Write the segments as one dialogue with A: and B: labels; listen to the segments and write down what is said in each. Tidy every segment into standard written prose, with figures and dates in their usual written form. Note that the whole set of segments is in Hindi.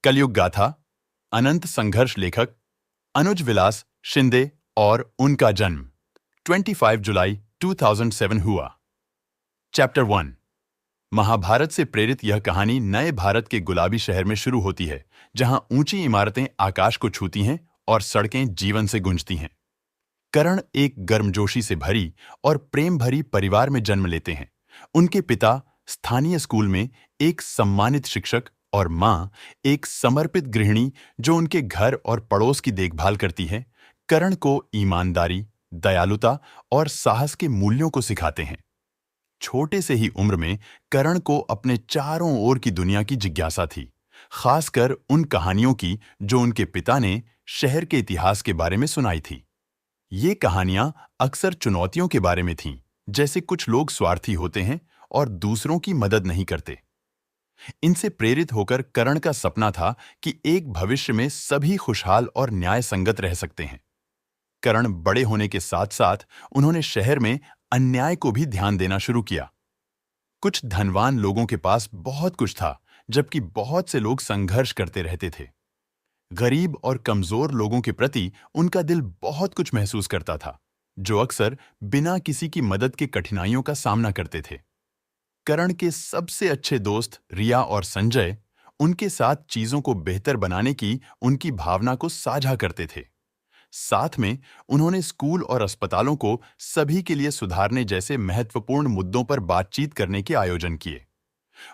A: कलयुग गाथा, अनंत संघर्ष लेखक अनुज विलास शिंदे और उनका जन्म 25 जुलाई 2007 हुआ। चैप्टर 1। महाभारत से प्रेरित यह कहानी नए भारत के गुलाबी शहर में शुरू होती है, जहां ऊंची इमारतें आकाश को छूती हैं और सड़कें जीवन से गूंजती हैं। कर्ण एक गर्मजोशी से भरी और प्रेम भरी परिवार में जन्म लेते हैं। उनके पिता स्थानीय स्कूल में एक सम्मानित शिक्षक और मां एक समर्पित गृहिणी जो उनके घर और पड़ोस की देखभाल करती है, कर्ण को ईमानदारी, दयालुता और साहस के मूल्यों को सिखाते हैं। छोटे से ही उम्र में कर्ण को अपने चारों ओर की दुनिया की जिज्ञासा थी, खासकर उन कहानियों की जो उनके पिता ने शहर के इतिहास के बारे में सुनाई थी। ये कहानियां अक्सर चुनौतियों के बारे में थीं, जैसे कुछ लोग स्वार्थी होते हैं और दूसरों की मदद नहीं करते। इनसे प्रेरित होकर कर्ण का सपना था कि एक भविष्य में सभी खुशहाल और न्याय संगत रह सकते हैं। कर्ण बड़े होने के साथ साथ उन्होंने शहर में अन्याय को भी ध्यान देना शुरू किया। कुछ धनवान लोगों के पास बहुत कुछ था, जबकि बहुत से लोग संघर्ष करते रहते थे। गरीब और कमजोर लोगों के प्रति उनका दिल बहुत कुछ महसूस करता था, जो अक्सर बिना किसी की मदद के कठिनाइयों का सामना करते थे। कर्ण के सबसे अच्छे दोस्त रिया और संजय उनके साथ चीजों को बेहतर बनाने की उनकी भावना को साझा करते थे। साथ में उन्होंने स्कूल और अस्पतालों को सभी के लिए सुधारने जैसे महत्वपूर्ण मुद्दों पर बातचीत करने के आयोजन किए।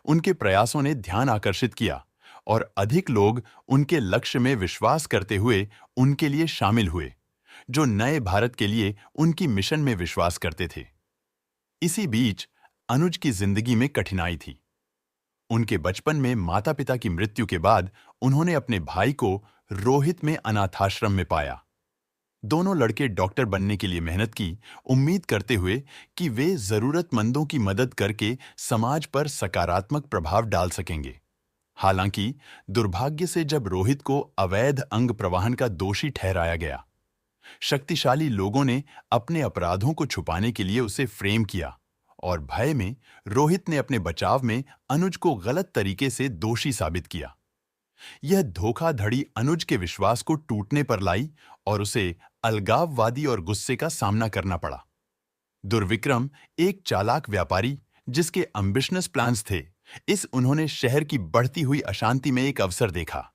A: उनके प्रयासों ने ध्यान आकर्षित किया और अधिक लोग उनके लक्ष्य में विश्वास करते हुए उनके लिए शामिल हुए, जो नए भारत के लिए उनकी मिशन में विश्वास करते थे। इसी बीच अनुज की जिंदगी में कठिनाई थी। उनके बचपन में माता-पिता की मृत्यु के बाद उन्होंने अपने भाई को रोहित में अनाथाश्रम में पाया। दोनों लड़के डॉक्टर बनने के लिए मेहनत की, उम्मीद करते हुए कि वे जरूरतमंदों की मदद करके समाज पर सकारात्मक प्रभाव डाल सकेंगे। हालांकि दुर्भाग्य से जब रोहित को अवैध अंग प्रवाहन का दोषी ठहराया गया, शक्तिशाली लोगों ने अपने अपराधों को छुपाने के लिए उसे फ्रेम किया और भय में रोहित ने अपने बचाव में अनुज को गलत तरीके से दोषी साबित किया। यह धोखाधड़ी अनुज के विश्वास को टूटने पर लाई और उसे अलगाववादी और गुस्से का सामना करना पड़ा। दुर्विक्रम एक चालाक व्यापारी जिसके एम्बिशियस प्लान्स थे, उन्होंने शहर की बढ़ती हुई अशांति में एक अवसर देखा।